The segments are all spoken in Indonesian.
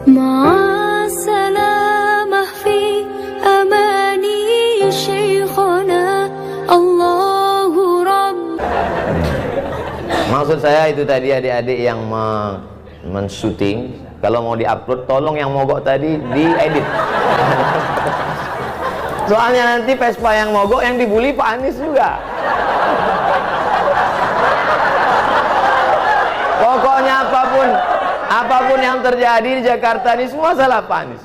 مع السلامة في أماني شيخنا الله رب. Maksud saya itu tadi adik-adik yang men-shooting, kalau mau di-upload tolong yang mogok tadi diedit. Soalnya nanti Vespa yang mogok yang dibully Pak Anies juga. Pokoknya apapun yang terjadi di Jakarta ini semua salah Pak Anies.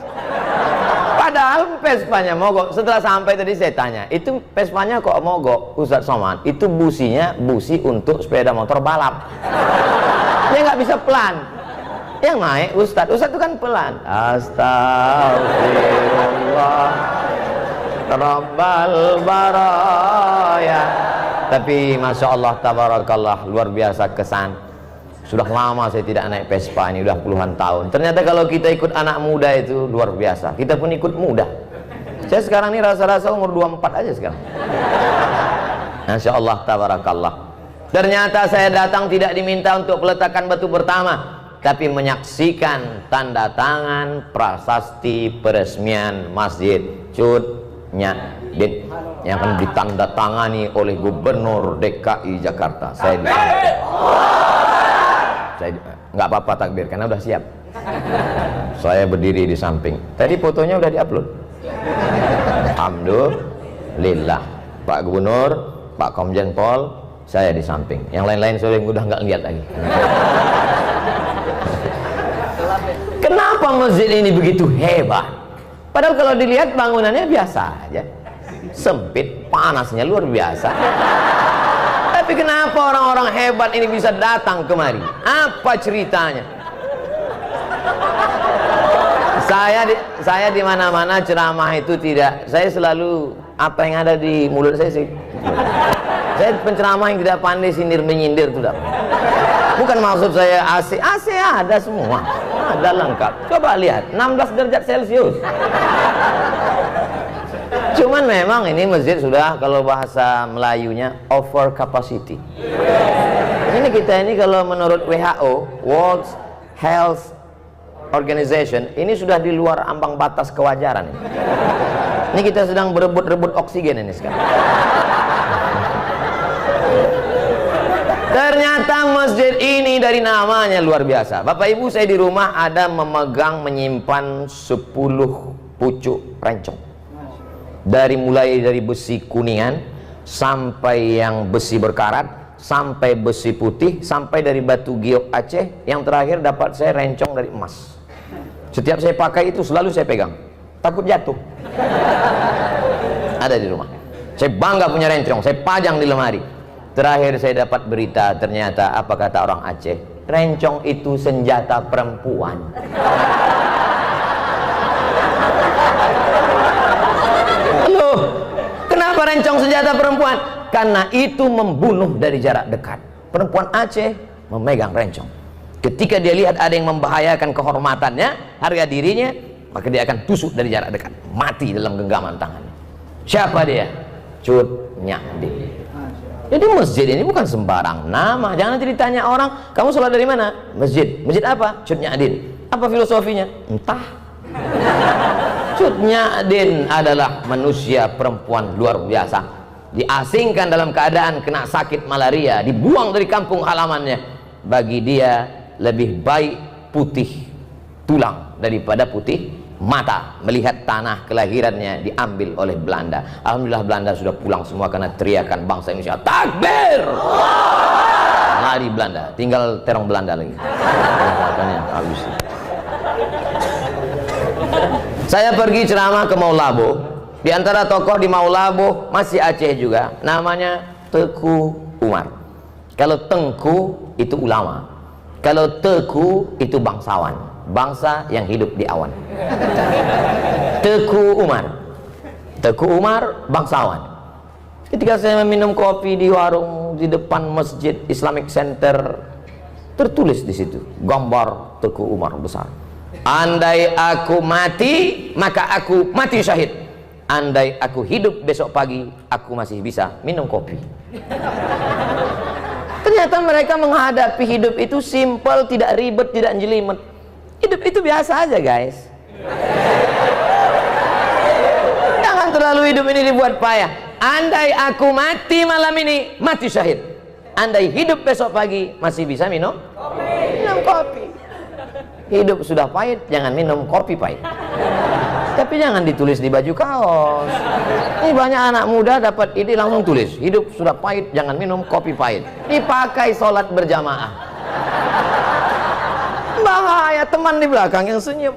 Padahal Vespanya mogok. Setelah sampai tadi saya tanya, itu Vespanya kok mogok Ustadz Somad? Itu businya busi untuk sepeda motor balap. Dia nggak bisa pelan. Yang naik Ustadz itu kan pelan. Astagfirullah Rabbal baraya. Tapi Masya Allah tabarakallah, luar biasa kesan. Sudah lama saya tidak naik Vespa, ini udah puluhan tahun. Ternyata kalau kita ikut anak muda itu luar biasa. Kita pun ikut muda. Saya sekarang ini rasa-rasa umur 24 aja sekarang. Masya Allah tabarakallah. Ternyata saya datang tidak diminta untuk peletakan batu pertama, tapi menyaksikan tanda tangan prasasti peresmian Masjid Cut Nyak yang akan ditandatangani oleh Gubernur DKI Jakarta. Saya nggak apa-apa takbir karena udah siap. Saya berdiri di samping. Tadi fotonya udah diupload. Alhamdulillah. Pak Gubernur, Pak Komjen Pol, saya di samping. Yang lain-lain saya udah nggak lihat lagi. Kenapa masjid ini begitu hebat? Padahal kalau dilihat bangunannya biasa aja, sempit, panasnya luar biasa. Tapi kenapa orang-orang hebat ini bisa datang kemari? Apa ceritanya? Saya di mana-mana ceramah itu tidak, saya selalu apa yang ada di mulut saya sih. Saya penceramah yang tidak pandai sindir menyindir itu tidak. Bukan maksud saya AC ada semua, ada lengkap. Coba lihat 16 derajat Celcius. Cuman memang ini masjid sudah, kalau bahasa Melayunya, over capacity. Ini kita ini kalau menurut WHO, World Health Organization, ini sudah di luar ambang batas kewajaran. Ini kita sedang berebut-rebut oksigen ini sekarang. Ternyata masjid ini dari namanya luar biasa. Bapak Ibu, saya di rumah ada menyimpan 10 pucuk rencong. Mulai dari besi kuningan sampai yang besi berkarat, sampai besi putih, sampai dari batu giok Aceh, yang terakhir dapat saya rencong dari emas. Setiap saya pakai itu selalu saya pegang, takut jatuh. Ada di rumah. Saya bangga punya rencong, saya pajang di lemari. Terakhir saya dapat berita, ternyata apa kata orang Aceh, rencong itu senjata perempuan. Loh, kenapa rencong senjata perempuan? Karena itu membunuh dari jarak dekat. Perempuan Aceh memegang rencong. Ketika dia lihat ada yang membahayakan kehormatannya, harga dirinya, maka dia akan tusuk dari jarak dekat, mati dalam genggaman tangannya. Siapa dia? Cut Nyadin. Jadi masjid ini bukan sembarang nama. Jangan nanti ditanya orang, kamu sholat dari mana? Masjid. Masjid apa? Cut Nyadin. Apa filosofinya? Entah. Cut Nyadin adalah manusia perempuan luar biasa. Diasingkan dalam keadaan kena sakit malaria, dibuang dari kampung halamannya. Bagi dia lebih baik putih tulang daripada putih mata melihat tanah kelahirannya diambil oleh Belanda. Alhamdulillah Belanda sudah pulang semua karena teriakan bangsa Indonesia, takbir! Lari Belanda, tinggal terong Belanda lagi. Habis. Saya pergi ceramah ke Maulabo. Di antara tokoh di Maulabo masih Aceh juga, namanya Teku Umar. Kalau Tengku itu ulama, kalau Teku itu bangsawan, bangsa yang hidup di awan. Teku Umar bangsawan. Ketika saya meminum kopi di warung di depan Masjid Islamic Center, tertulis di situ gambar Teku Umar besar. Andai aku mati, maka aku mati syahid. Andai aku hidup besok pagi, aku masih bisa minum kopi. Ternyata mereka menghadapi hidup itu simpel, tidak ribet, tidak jelimet. Hidup itu biasa aja guys. Jangan terlalu hidup ini dibuat payah. Andai aku mati malam ini, mati syahid. Andai hidup besok pagi, masih bisa minum kopi. Hidup sudah pahit, jangan minum kopi pahit. Tapi jangan ditulis di baju kaos. Ini banyak anak muda dapat ide langsung tulis, hidup sudah pahit, jangan minum kopi pahit. Dipakai sholat berjamaah. Bahaya, teman di belakang yang senyum.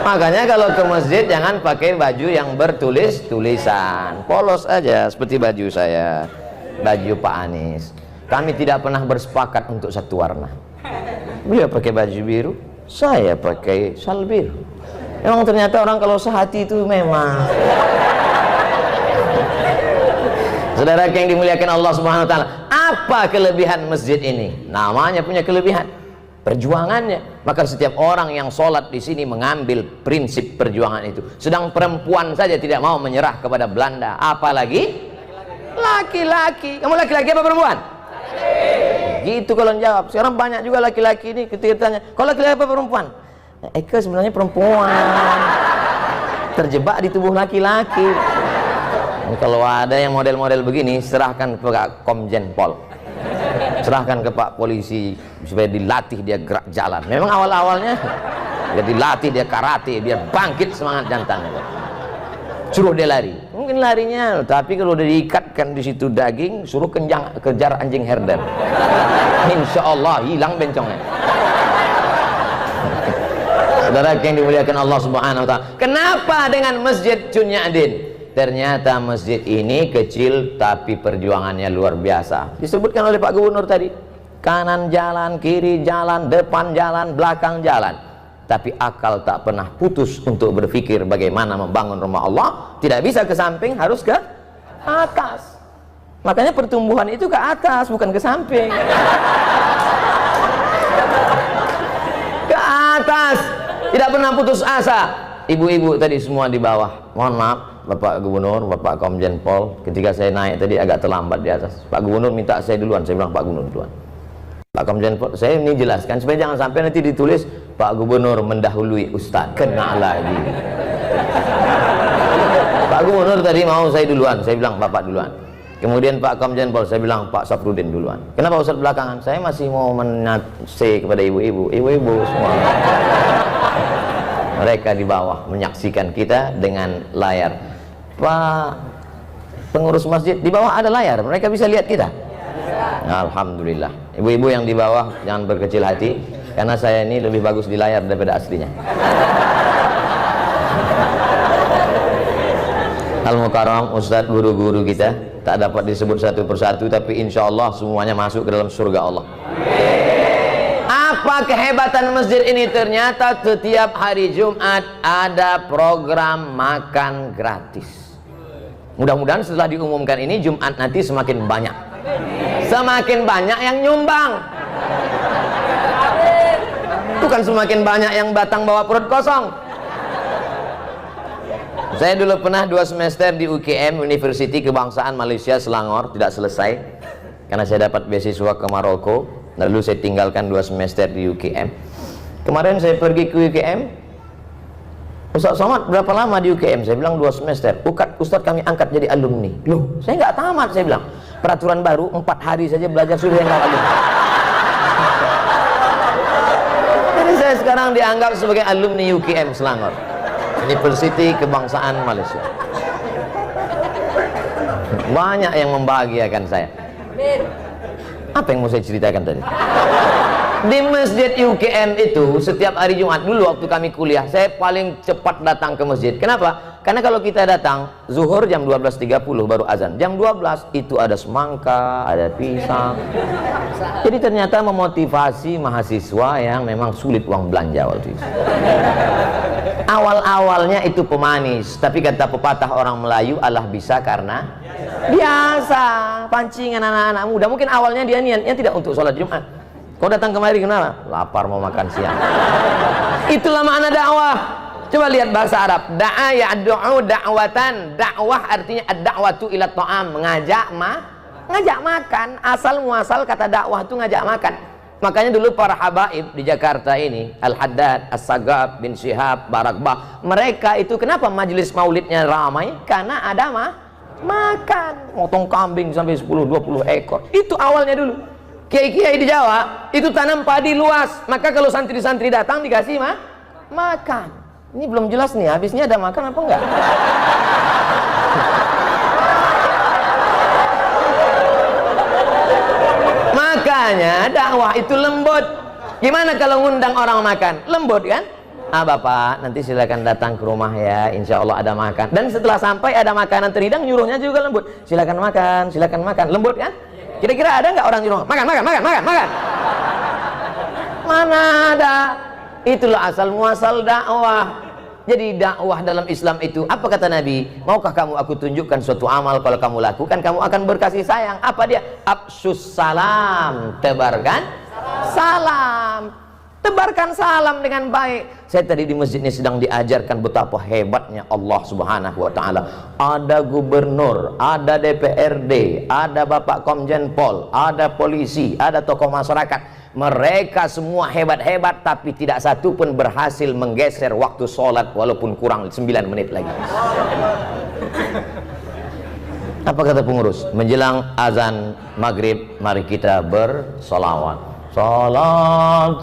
Makanya kalau ke masjid jangan pakai baju yang bertulis-tulisan. Polos aja seperti baju saya, baju Pak Anies. Kami tidak pernah bersepakat untuk satu warna. Beliau pakai baju biru, saya pakai sal biru. Memang ternyata orang kalau sehati itu memang. Saudara yang dimuliakan Allah Subhanahu wa taala, apa kelebihan masjid ini? Namanya punya kelebihan, perjuangannya. Maka setiap orang yang sholat di sini mengambil prinsip perjuangan itu. Sedang perempuan saja tidak mau menyerah kepada Belanda, apalagi laki-laki. Kamu laki-laki apa perempuan? Gitu kalau jawab. Sekarang banyak juga laki-laki ini ketika ditanya, kalau laki-laki apa perempuan? Eka sebenarnya perempuan, terjebak di tubuh laki-laki. Kalau ada yang model-model begini, serahkan ke Pak Komjen Pol, serahkan ke Pak Polisi supaya dilatih dia gerak jalan. Memang awal-awalnya dia dilatih, dia karate biar bangkit semangat jantannya. Suruh dia lari, mungkin larinya, tapi kalau udah diikatkan di situ daging, suruh kejar anjing herder, insya Allah hilang bencongnya. Saudara yang dimuliakan Allah Subhanahu wa taala, kenapa dengan Masjid Chunyadin? Ternyata masjid ini kecil tapi perjuangannya luar biasa. Disebutkan oleh Pak Gubernur tadi, kanan jalan, kiri jalan, depan jalan, belakang jalan. Tapi akal tak pernah putus untuk berpikir bagaimana membangun rumah Allah. Tidak bisa ke samping, harus ke atas. Makanya pertumbuhan itu ke atas, bukan ke samping. Ke atas, tidak pernah putus asa. Ibu-ibu tadi semua di bawah, mohon maaf Bapak Gubernur, Bapak Komjen Pol, ketika saya naik tadi agak terlambat di atas. Pak Gubernur minta saya duluan, saya bilang Pak Gubernur duluan. Pak Komjen Pol, saya ini jelaskan supaya jangan sampai nanti ditulis Pak Gubernur mendahului Ustadz, kena lagi. Pak Gubernur tadi mau saya duluan, saya bilang Bapak duluan. Kemudian Pak Komjen Pol, saya bilang Pak Safrudin duluan. Kenapa Ustadz belakangan? Saya masih mau menase kepada ibu-ibu semua. Mereka di bawah menyaksikan kita dengan layar. Pak pengurus masjid, di bawah ada layar, mereka bisa lihat kita. Alhamdulillah. Ibu-ibu yang di bawah jangan berkecil hati, karena saya ini lebih bagus di layar daripada aslinya. Al-Mukarram, Ustadz, guru-guru kita tak dapat disebut satu persatu, tapi insya Allah semuanya masuk ke dalam surga Allah. Apa kehebatan masjid ini? Ternyata setiap hari Jumat ada program makan gratis. Mudah-mudahan setelah diumumkan ini Jumat nanti semakin banyak yang nyumbang, bukan semakin banyak yang datang bawa perut kosong. Saya dulu pernah 2 semester di UKM, University Kebangsaan Malaysia Selangor, tidak selesai karena saya dapat beasiswa ke Maroko. Lalu saya tinggalkan 2 semester di UKM. Kemarin saya pergi ke UKM, Ustaz Somad berapa lama di UKM? Saya bilang 2 semester. Ustaz kami angkat jadi alumni. Loh, saya nggak tamat, saya bilang. Peraturan baru 4 hari saja belajar sudah yang alumni. Jadi saya sekarang dianggap sebagai alumni UKM Selangor, University Kebangsaan Malaysia. Banyak yang membahagiakan saya. Apa yang mau saya ceritakan tadi? Di masjid UKM itu setiap hari Jumat, dulu waktu kami kuliah, saya paling cepat datang ke masjid. Kenapa? Karena kalau kita datang zuhur jam 12.30 baru azan, jam 12 itu ada semangka, ada pisang. Jadi ternyata memotivasi mahasiswa yang memang sulit uang belanja waktu itu. Awal-awalnya itu pemanis, tapi kata pepatah orang Melayu, Allah bisa karena biasa. Pancingan anak-anak muda, mungkin awalnya dia niatnya tidak untuk sholat Jumat. Kau datang kemari kenapa? Lapar mau makan siang. Itulah makna dakwah. Coba lihat bahasa Arab, da'a ya'du'u da'watan. Dakwah artinya ad-da'watu ila ta'am, mengajak ngajak makan. Asal muasal kata dakwah itu ngajak makan. Makanya dulu para habaib di Jakarta ini, Al-Haddad, As-Sagab, bin Syihab, Barakbah, mereka itu kenapa majelis maulidnya ramai? Karena ada makan, motong kambing sampai 10-20 ekor. Itu awalnya dulu. Kiai-kiai di Jawa itu tanam padi luas, maka kalau santri-santri datang dikasih makan. Ini belum jelas nih, habisnya ada makan apa enggak? Makanya dakwah itu lembut. Gimana kalau ngundang orang makan? Lembut kan? Bapak, nanti silakan datang ke rumah ya, insya Allah ada makan. Dan setelah sampai ada makanan terhidang, nyuruhnya juga lembut. Silakan makan, lembut kan? Kira-kira ada nggak orang di rumah? Makan. Mana ada? Itulah asal muasal dakwah. Jadi dakwah dalam Islam itu, apa kata Nabi? Maukah kamu aku tunjukkan suatu amal, kalau kamu lakukan kamu akan berkasih sayang. Apa dia? Afsyus salam, tebarkan salam. Tebarkan salam dengan baik. Saya tadi di masjid ini sedang diajarkan betapa hebatnya Allah Subhanahu wa taala. Ada gubernur, ada DPRD, ada Bapak Komjen Pol, ada polisi, ada tokoh masyarakat. Mereka semua hebat-hebat, tapi tidak satu pun berhasil menggeser waktu sholat walaupun kurang 9 menit lagi. Apa kata pengurus? Menjelang azan maghrib, mari kita bersolawat. Salatullah,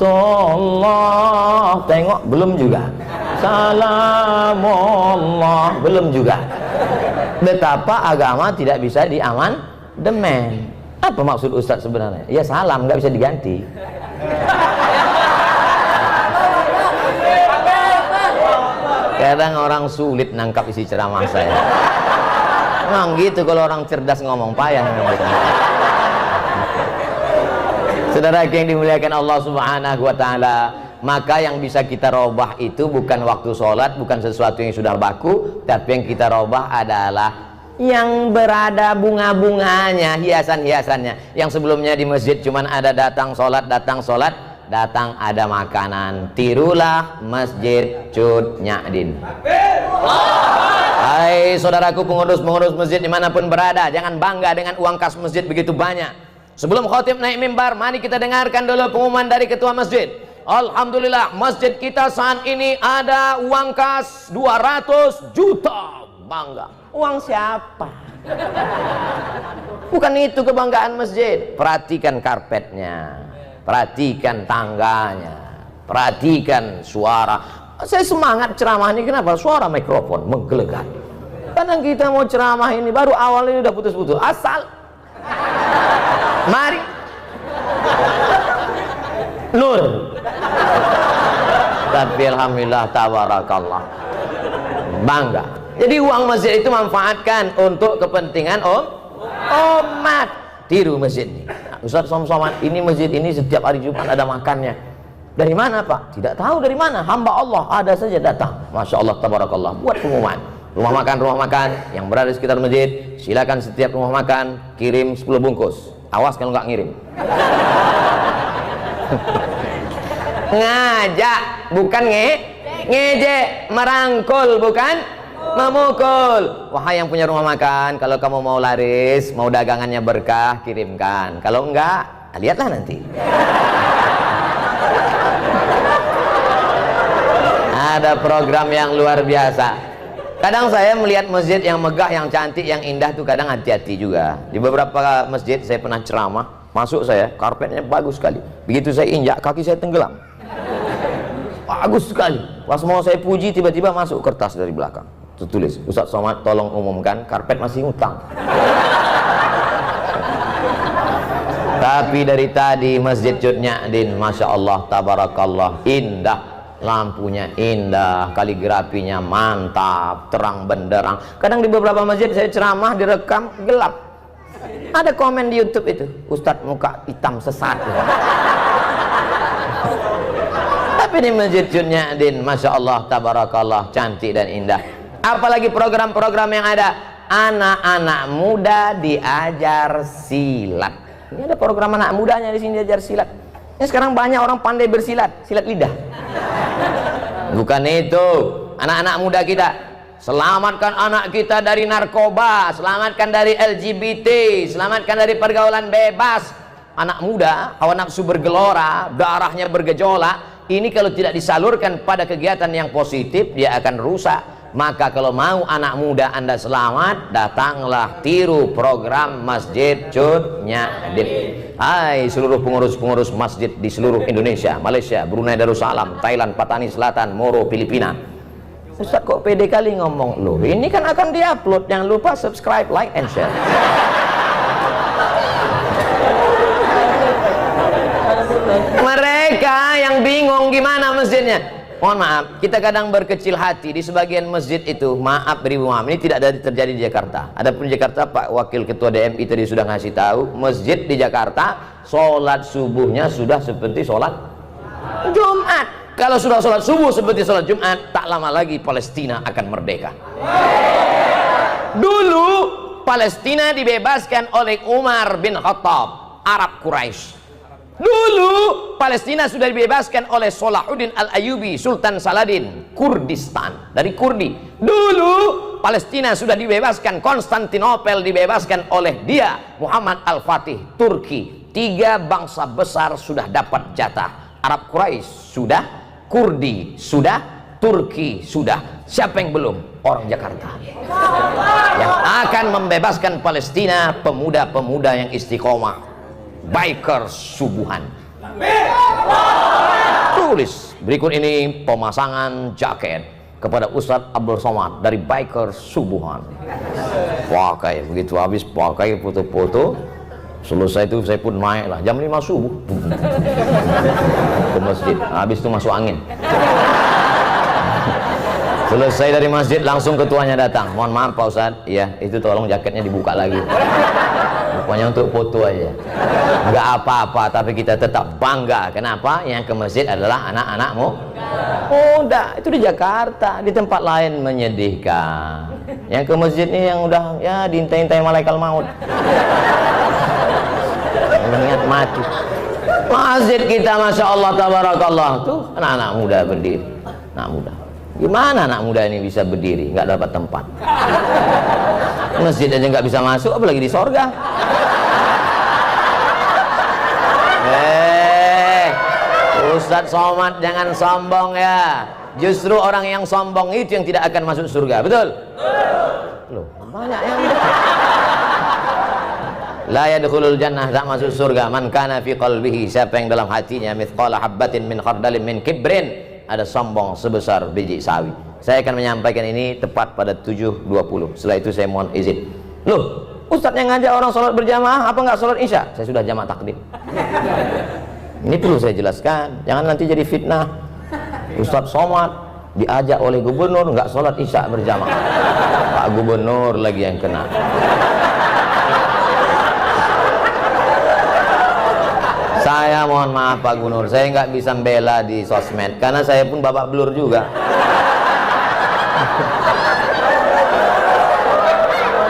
tengok belum juga. Salamullah, belum juga. Betapa agama tidak bisa diamandemen. Apa maksud Ustadz sebenarnya? Ya salam, nggak bisa diganti. Kadang orang sulit nangkap isi ceramah saya. Memang gitu kalau orang cerdas ngomong, payah gitu. Saudara yang dimuliakan Allah Subhanahu wa taala, maka yang bisa kita robah itu bukan waktu sholat, bukan sesuatu yang sudah baku, tapi yang kita robah adalah yang berada bunga-bunganya, hiasan-hiasannya. Yang sebelumnya di masjid cuman ada datang sholat, datang ada makanan. Tirulah Masjid Cut Nyadin. Hai saudaraku pengurus-pengurus masjid dimanapun berada, jangan bangga dengan uang kas masjid begitu banyak. Sebelum khotib naik mimbar, mari kita dengarkan dulu pengumuman dari ketua masjid. Alhamdulillah, masjid kita saat ini ada uang kas 200 juta. Bangga. Uang siapa? Bukan itu kebanggaan masjid. Perhatikan karpetnya, perhatikan tangganya, perhatikan suara. Saya semangat ceramah ini, kenapa? Suara mikrofon menggelegar. Kadang kita mau ceramah ini baru awal ini udah putus-putus. Asal mari nur. Tapi alhamdulillah tabarakallah, bangga. Jadi uang masjid itu manfaatkan untuk kepentingan umat. Tiru masjid ini. Ustaz Somad, ini masjid ini setiap hari Jumat ada makannya. Dari mana Pak? Tidak tahu dari mana. Hamba Allah ada saja datang. Masya Allah tabarakallah. Buat pengumuman. Rumah makan yang berada di sekitar masjid, silakan setiap rumah makan kirim 10 bungkus. Awas kalau nggak ngirim. Ngajak, bukan ngejek, merangkul, bukan memukul. Wahai yang punya rumah makan, kalau kamu mau laris, mau dagangannya berkah, kirimkan. Kalau enggak, lihatlah nanti. Ada program yang luar biasa. Kadang saya melihat masjid yang megah, yang cantik, yang indah tuh kadang hati-hati juga. Di beberapa masjid saya pernah ceramah, masuk saya, karpetnya bagus sekali. Begitu saya injak, kaki saya tenggelam. Bagus sekali. Pas mau saya puji, tiba-tiba masuk kertas dari belakang. Tertulis, Ustaz Somad tolong umumkan, karpet masih ngutang. Tapi dari tadi Masjid Cut Nyadin, Masya Allah tabarakallah, indah. Lampunya indah, kaligrafinya mantap, terang benderang. Kadang di beberapa masjid saya ceramah direkam gelap. Ada komen di YouTube itu, Ustadz muka hitam sesat. Tapi di Masjid Cut Nyadin, Masya Allah tabarakallah, cantik dan indah. Apalagi program-program yang ada, anak-anak muda diajar silat. Ini ada program anak mudanya di sini diajar silat. Ini sekarang banyak orang pandai bersilat, silat lidah. Bukan itu, anak-anak muda kita Selamatkan anak kita dari narkoba, selamatkan dari LGBT, selamatkan dari pergaulan bebas. Anak muda, hawa nafsu bergelora, darahnya bergejolak. Ini kalau tidak disalurkan pada kegiatan yang positif, dia akan rusak. Maka kalau mau anak muda Anda selamat, datanglah tiru program Masjid Cut Nyak Dit. Hai seluruh pengurus-pengurus masjid di seluruh Indonesia, Malaysia, Brunei Darussalam, Thailand, Patani Selatan, Moro, Filipina. Ustaz kok pede kali ngomong, loh ini kan akan diupload, jangan lupa subscribe, like, and share. Mereka yang bingung gimana masjidnya. Mohon maaf, kita kadang berkecil hati di sebagian masjid itu. Maaf, beri maaf, ini tidak ada terjadi di Jakarta. Adapun di Jakarta, Pak Wakil Ketua DMI tadi sudah ngasih tahu, masjid di Jakarta sholat subuhnya sudah seperti sholat Jumat. Kalau sudah sholat subuh seperti sholat Jumat, tak lama lagi Palestina akan merdeka. Dulu Palestina dibebaskan oleh Umar bin Khattab, Arab Quraisy. Dulu Palestina sudah dibebaskan oleh Salahuddin Al-Ayyubi, Sultan Saladin, Kurdistan, dari Kurdi. Dulu Palestina sudah dibebaskan, Konstantinopel dibebaskan oleh dia, Muhammad Al-Fatih, Turki. 3 bangsa besar sudah dapat jatah. Arab Quraisy sudah, Kurdi sudah, Turki sudah. Siapa yang belum? Orang Jakarta yang akan membebaskan Palestina, pemuda-pemuda yang istiqomah, bikers subuhan. Tulis berikut ini pemasangan jaket kepada Ustadz Abdul Somad dari bikers subuhan. Pakai begitu, habis pakai foto-foto, selesai itu saya pun naik lah jam 5 subuh ke masjid. Habis itu masuk angin. Selesai dari masjid langsung ketuanya datang. Mohon maaf Pak Ustadz, ya itu tolong jaketnya dibuka lagi. Pokoknya untuk foto aja. Enggak apa-apa, tapi kita tetap bangga. Kenapa? Yang ke masjid adalah anak-anakmu. Oh, enggak, itu di Jakarta, di tempat lain menyedihkan. Yang ke masjid ini yang udah ya diintai-intai malaikat maut. Mengingat mati. Masjid kita Masya Allah tabarakallah tuh anak-anak muda berdiri. Anak muda. Gimana anak muda ini bisa berdiri? Nggak dapat tempat. Masjid aja nggak bisa masuk, apalagi di sorga. Ustadz Somad jangan sombong ya. Justru orang yang sombong itu yang tidak akan masuk surga. Betul? Loh, banyak yang la yadkhulul jannah, tak masuk surga man kana fi qalbihi, siapa yang dalam hatinya mithqala habbatin min khardalin min kibrin, ada sombong sebesar biji sawi. Saya akan menyampaikan ini tepat pada 7.20. Setelah itu saya mohon izin. Loh, Ustadz yang ngajak orang sholat berjamaah apa nggak sholat isya? Saya sudah jamak takdim. Ini perlu saya jelaskan, jangan nanti jadi fitnah. Ustadz Somad diajak oleh gubernur nggak sholat isya berjamaah. Pak Gubernur lagi yang kena. Saya mohon maaf Pak Gubernur, saya nggak bisa membela di sosmed karena saya pun babak belur juga.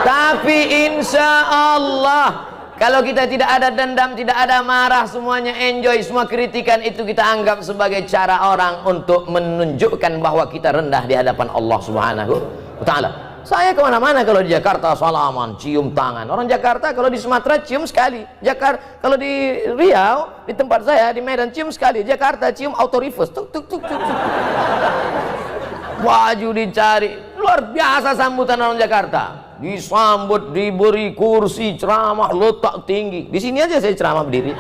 Tapi insya Allah kalau kita tidak ada dendam, tidak ada marah, semuanya enjoy, semua kritikan itu kita anggap sebagai cara orang untuk menunjukkan bahwa kita rendah di hadapan Allah Subhanahu wa Ta'ala. Saya kemana-mana kalau di Jakarta salaman, cium tangan. Orang Jakarta kalau di Sumatera cium sekali. Kalau di Riau, di tempat saya di Medan cium sekali. Jakarta cium auto reverse, tuk tuk tuk tuk. Baju dicari, luar biasa sambutan orang Jakarta. Disambut, diberi kursi, ceramah, letak tinggi. Di sini aja saya ceramah berdiri.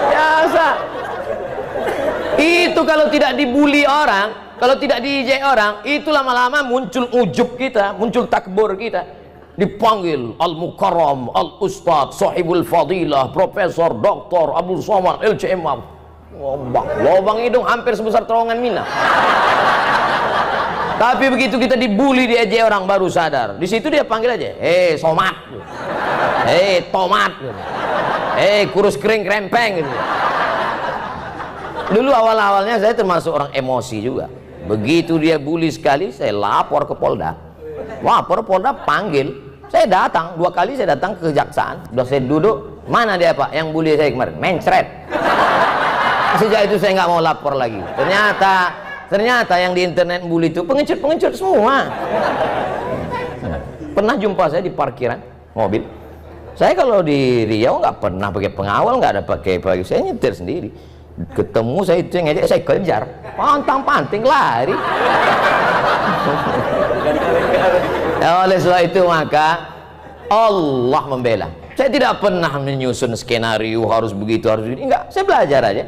Biasa. Itu kalau tidak dibully orang, kalau tidak diejek orang, itu lama-lama muncul ujub kita, muncul takbur kita. Dipanggil Al-Mukarram, Al-Ustadz, Sahibul Fadilah, Profesor, Doktor, Abdul Somad, LCM. Lobang hidung hampir sebesar terowongan Mina. Tapi begitu kita dibully, diejek orang baru sadar. Di situ dia panggil aja, Somad, Tomat, kurus kering krempeng gitu. Dulu awal-awalnya saya termasuk orang emosi juga. Begitu dia bully sekali, saya lapor ke Polda. Lapor Polda panggil. Saya datang 2 kali, saya datang ke kejaksaan. Udah saya duduk, mana dia Pak yang bully saya kemarin? Mencret. Sejak itu saya nggak mau lapor lagi. Ternyata yang di internet bully itu pengecut semua. Pernah jumpa saya di parkiran mobil. Saya kalau di Riau nggak pernah pakai pengawal, nggak ada pakai saya nyetir sendiri. Ketemu saya itu yang ngejek, saya kejar, pantang-panting lari. Oleh sebab itu maka Allah membela. Saya tidak pernah menyusun skenario harus begitu, harus begini. Enggak, saya belajar aja.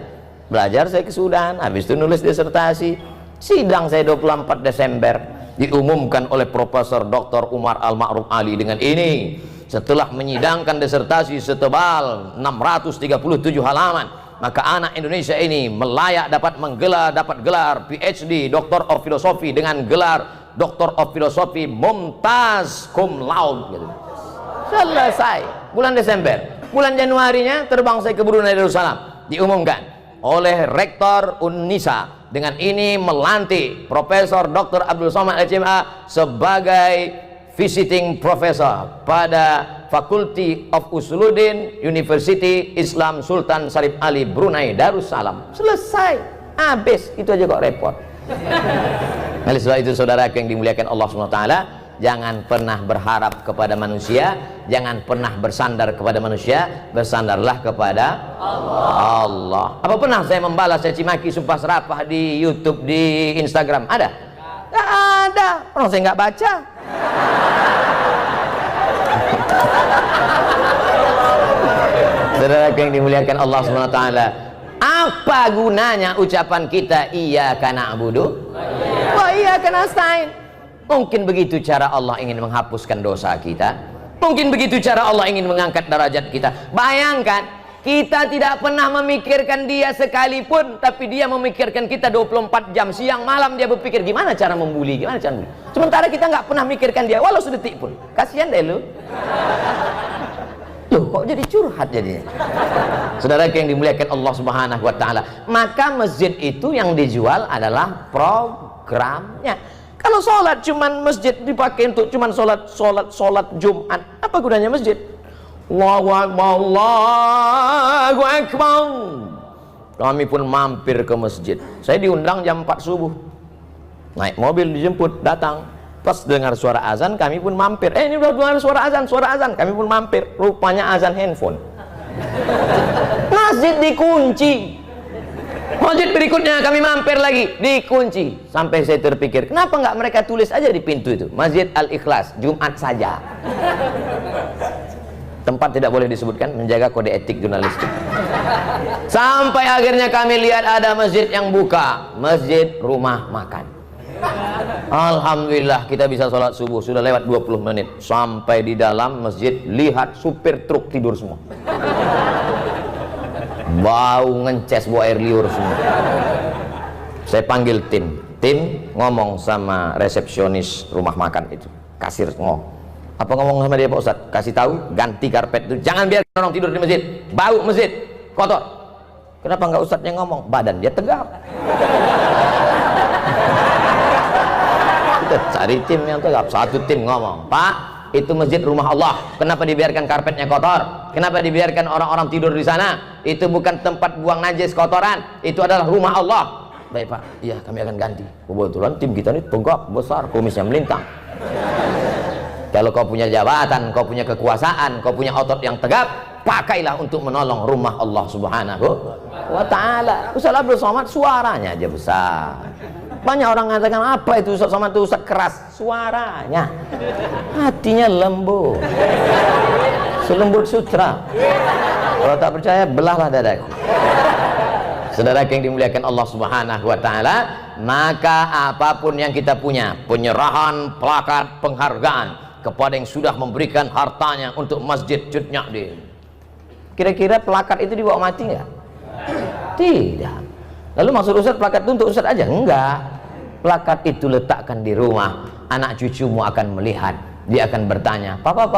Belajar saya kesudahan, habis itu nulis disertasi. Sidang saya 24 Desember diumumkan oleh Profesor Dr. Umar Al-Ma'ruf Ali dengan ini. Setelah menyidangkan disertasi setebal 637 halaman, maka anak Indonesia ini melayak dapat gelar PhD Doctor of Philosophy dengan gelar Doctor of Philosophy Mumtaz Cum Laude gitu. Selesai bulan Desember. Bulan Januarinya terbang saya ke Brunei Darussalam, diumumkan oleh Rektor Unnisa dengan ini melantik Profesor Dr. Abdul Somad LCMA sebagai visiting professor pada Faculty of Usuluddin University Islam Sultan Syarif Ali Brunei Darussalam. Selesai, habis, itu aja kok repot. Oleh sebab itu saudara yang dimuliakan Allah SWT, jangan pernah berharap kepada manusia, jangan pernah bersandar kepada manusia, bersandarlah kepada Allah. Apa pernah saya membalas caci maki sumpah serapah di YouTube, di Instagram? Ada? Nggak ada, orang saya nggak baca. Saudara yang dimuliakan Allah SWT, apa gunanya ucapan kita iyyaka na'budu wa iyyaka nasta'in? Mungkin begitu cara Allah ingin menghapuskan dosa kita, mungkin begitu cara Allah ingin mengangkat derajat kita. Bayangkan, kita tidak pernah memikirkan dia sekalipun, tapi dia memikirkan kita 24 jam, siang malam dia berpikir gimana cara membuli, gimana cara membuli. Sementara kita nggak pernah mikirkan dia walau sedetik pun. Kasihan deh lu. Loh, kok jadi curhat jadinya? Saudara yang dimuliakan Allah Subhanahu wa taala, maka masjid itu yang dijual adalah programnya. Kalau sholat cuman masjid dipakai untuk cuman sholat Jumat, apa gunanya masjid? Allahu Akbar, Allahu Akbar. Kami pun mampir ke masjid. Saya diundang jam 4 subuh. Naik mobil dijemput, datang. Pas dengar suara azan, kami pun mampir. Ini udah dengar suara azan. Kami pun mampir. Rupanya azan handphone. Masjid dikunci. Masjid berikutnya kami mampir lagi, dikunci. Sampai saya terpikir, kenapa nggak mereka tulis aja di pintu itu, Masjid Al-Ikhlas, Jumat saja. Tempat tidak boleh disebutkan, menjaga kode etik jurnalistik. Sampai akhirnya kami lihat ada masjid yang buka, masjid rumah makan. Alhamdulillah kita bisa sholat subuh, sudah lewat 20 menit. Sampai di dalam masjid, lihat supir truk tidur semua. Bau ngences, bau air liur semua. Saya panggil tim ngomong sama resepsionis rumah makan itu, kasir ngomong. Apa ngomong sama dia Pak Ustadz? Kasih tahu ganti karpet itu, jangan biarkan orang tidur di masjid, bau masjid kotor. Kenapa nggak Ustadznya ngomong? Badan dia tegap. Kita cari tim yang tegap. Satu tim ngomong, Pak, itu masjid rumah Allah, kenapa dibiarkan karpetnya kotor? Kenapa dibiarkan orang-orang tidur di sana? Itu bukan tempat buang najis kotoran, itu adalah rumah Allah. Baik Pak, iya kami akan ganti. Kebetulan tim kita ini tegap, besar, kumisnya melintang. Kalau kau punya jabatan, kau punya kekuasaan, kau punya otot yang tegap, pakailah untuk menolong rumah Allah Subhanahu wa ta'ala. Ustaz Abdul Somad suaranya aja besar. Banyak orang mengatakan, apa itu Ustaz Somad itu Ustaz keras? Suaranya, hatinya lembut, selembut sutra. Kalau tak percaya, belahlah dadaku. Saudara yang dimuliakan Allah Subhanahu wa ta'ala, maka apapun yang kita punya, penyerahan plakat penghargaan kepada yang sudah memberikan hartanya untuk Masjid Cut Nyak. Kira-kira plakat itu dibawa mati nggak? Tidak. Lalu maksud Ustaz plakat itu untuk Ustaz aja? Enggak. Plakat itu letakkan di rumah, anak cucumu akan melihat, dia akan bertanya, papa,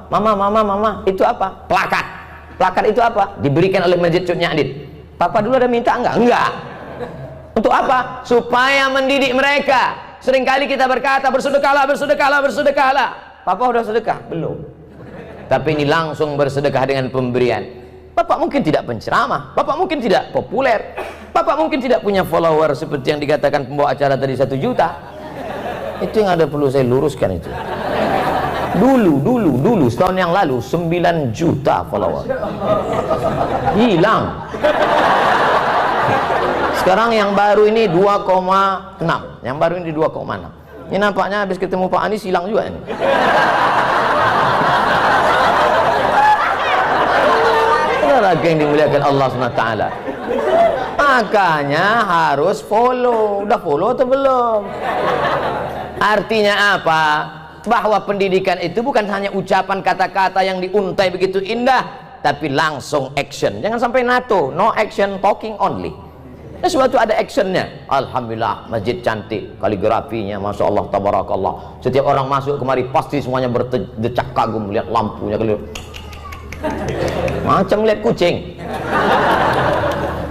mama, itu apa? Plakat. Plakat itu apa? Diberikan oleh Masjid Cut Nyak. Papa dulu ada minta enggak? Enggak. Untuk apa? Supaya mendidik mereka. Seringkali kita berkata bersedekahlah. Papa udah sedekah? Belum. Tapi ini langsung bersedekah dengan pemberian. Bapak mungkin tidak penceramah, Bapak mungkin tidak populer, Bapak mungkin tidak punya follower seperti yang dikatakan pembawa acara tadi 1 juta. Itu yang ada perlu saya luruskan itu. Dulu setahun yang lalu 9 juta follower. Hilang. Sekarang yang baru ini 2,6. Yang baru ini 2,6. Ini nampaknya habis ketemu Pak Anies hilang juga ini. Lagi yang dimuliakan Allah SWT. Makanya harus follow. Udah follow atau belum? Artinya apa? Bahwa pendidikan itu bukan hanya ucapan kata-kata yang diuntai begitu indah, tapi langsung action. Jangan sampai NATO, no action, talking only. Sesuatu ada actionnya. Alhamdulillah, masjid cantik, kaligrafinya, masya Allah, tabarakallah. Setiap orang masuk kemari pasti semuanya berdecak kagum melihat lampunya, macam lihat kucing.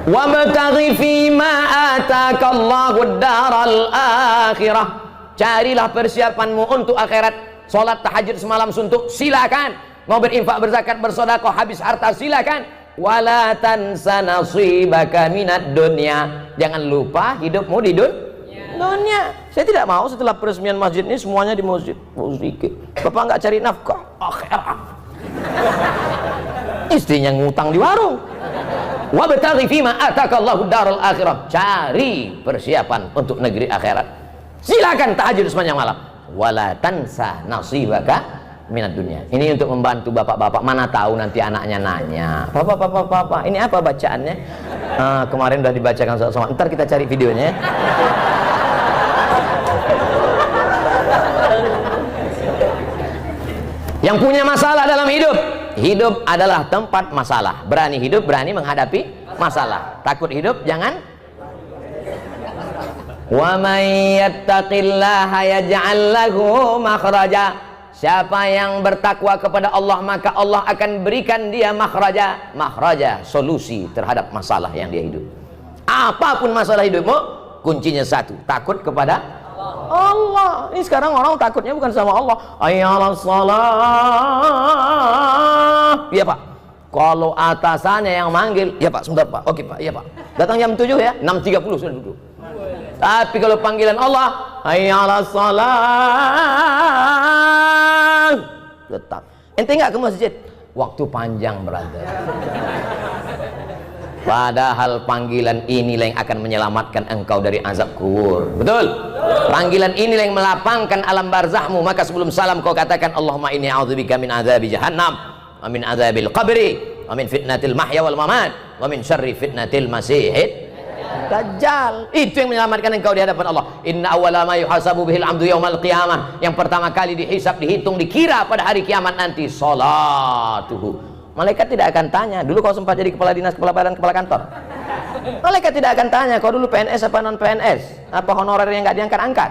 Wabtaghi fima atakallahu daral akhirah. Carilah persiapanmu untuk akhirat. Salat tahajud semalam suntuk, silakan. Mau berinfak, berzakat, bersedekah, habis harta, silakan. Wala tansa nasibaka minad dunya. Jangan lupa hidupmu di dunia. Saya tidak mau setelah peresmian masjid ini semuanya di masjid. Sedikit. Bapak nggak cari nafkah akhirat. Istrinya ngutang di warung. Wabtaghi fima atakallahu daral akhirah. Cari persiapan untuk negeri akhirat. Silakan tahajud sepanjang malam. Wala tansa nasibaka minat dunia. Ini untuk membantu bapak-bapak. Mana tahu nanti anaknya nanya, Bapak, ini apa bacaannya? Kemarin udah dibacakan sama. Ntar kita cari videonya. Yang punya masalah dalam hidup, hidup adalah tempat masalah. Berani hidup, berani menghadapi masalah. Takut hidup, jangan. Wa may yattaqillaha yaj'al lahu makhraja. Siapa yang bertakwa kepada Allah, maka Allah akan berikan dia makhraja, solusi terhadap masalah yang dia hidup. Apapun masalah hidupmu, kuncinya satu, takut kepada Allah. Ini sekarang orang takutnya bukan sama Allah. Ayyalas salah. Iya Pak. Kalau atasannya yang manggil, ya Pak, sebentar Pak. Oke Pak, iya Pak. Datang jam 7 ya, 6.30 sudah duduk. Tapi kalau panggilan Allah, hayyalas salat, tetap. Ente enggak ke masjid? Waktu panjang, brother. Padahal panggilan inilah yang akan menyelamatkan engkau dari azab kubur. Betul? Panggilan inilah yang melapangkan alam barzahmu. Maka sebelum salam kau katakan, Allahumma inni a'udzubika min azabi jahannam, wa min azabil qabri, wa min fitnatil mahya wal mamat, wa min syarri fitnatil masihid Dajjal. Itu yang menyelamatkan engkau di hadapan Allah. Inna awwala ma yuhasabu bihil amdu yaumal qiyamah. Yang pertama kali dihisab, dihitung, dikira pada hari kiamat nanti, salatuhu. Malaikat tidak akan tanya, dulu kau sempat jadi kepala dinas, kepala badan, kepala kantor. Malaikat tidak akan tanya, kau dulu PNS apa non PNS, apa honorer yang nggak diangkat-angkat.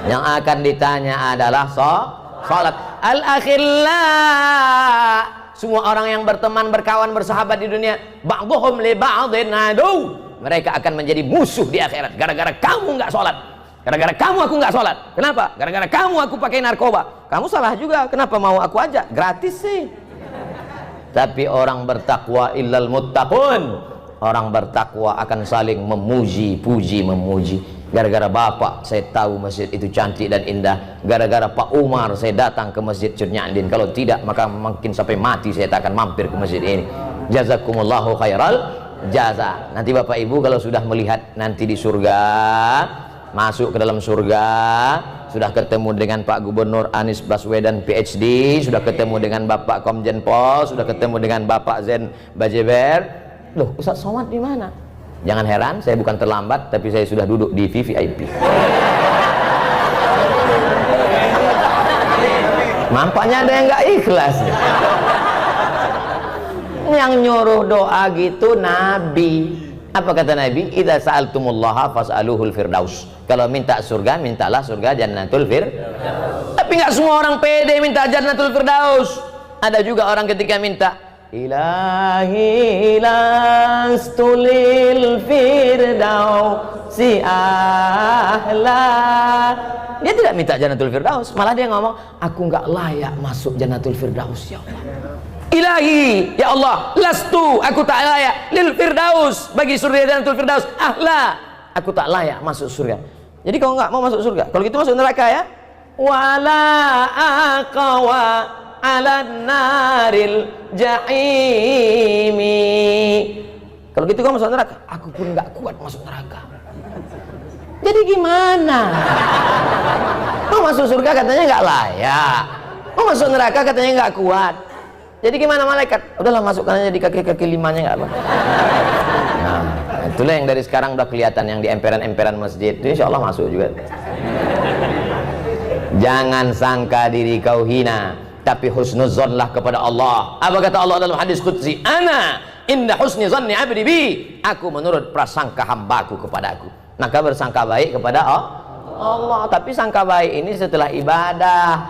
Yang akan ditanya adalah salat. Al-akhillah. Semua orang yang berteman, berkawan, bersahabat di dunia, ba'dhum li ba'dhin adu. Mereka akan menjadi musuh di akhirat. Gara-gara kamu nggak sholat. Gara-gara kamu aku nggak sholat. Kenapa? Gara-gara kamu aku pakai narkoba. Kamu salah juga. Kenapa mau aku ajak? Gratis sih. Tapi orang bertakwa illal muttaqun. Orang bertakwa akan saling memuji, puji, memuji. Gara-gara bapak saya tahu masjid itu cantik dan indah. Gara-gara Pak Umar saya datang ke masjid Cudnyadin. Kalau tidak maka mungkin sampai mati saya tak akan mampir ke masjid ini. Jazakumullahu khairal jaza. Nanti bapak ibu kalau sudah melihat nanti di surga, masuk ke dalam surga, sudah ketemu dengan Pak Gubernur Anies Baswedan PhD, sudah ketemu dengan Bapak Komjen Pol, sudah ketemu dengan Bapak Zen Bajeber. Loh, Ustaz Somad di mana? Jangan heran, saya bukan terlambat, tapi saya sudah duduk di VVIP. Nampaknya ada yang nggak ikhlas. Yang nyuruh doa gitu Nabi. Apa kata Nabi? Idza sa'altumullaha fas'aluhul firdaus. Kalau minta surga, mintalah surga Jannatul Firdaus. Tapi nggak semua orang pede minta Jannatul Firdaus. Ada juga orang ketika minta Ilahi lastulil firdausi ahla. Dia tidak minta Jannatul Firdaus, malah dia ngomong, aku nggak layak masuk Jannatul Firdaus ya Allah. Ilahi, ya Allah, lastu, aku tak layak lil firdaus, bagi surga Jannatul Firdaus, ahla, aku tak layak masuk surga. Jadi kau nggak mau masuk surga, kalau gitu masuk neraka ya. Wala aqwa ala naril jahimi. Kalau gitu kau masuk neraka, aku pun nggak kuat masuk neraka. Jadi gimana? Mau masuk surga katanya nggak layak, mau masuk neraka katanya nggak kuat. Jadi gimana malaikat? Udahlah masukkan aja di kaki-kaki limanya, nggak apa. Nah, itulah yang dari sekarang udah kelihatan, yang di emperan-emperan masjid itu insya Allah masuk juga. Jangan sangka diri kau hina, tapi husnuzonlah kepada Allah. Apa kata Allah dalam hadis qudsi? Ana inda husni zanni abdi bi. Aku menurut prasangka hambaku kepada aku. Maka bersangka baik kepada Allah. Tapi sangka baik ini setelah ibadah.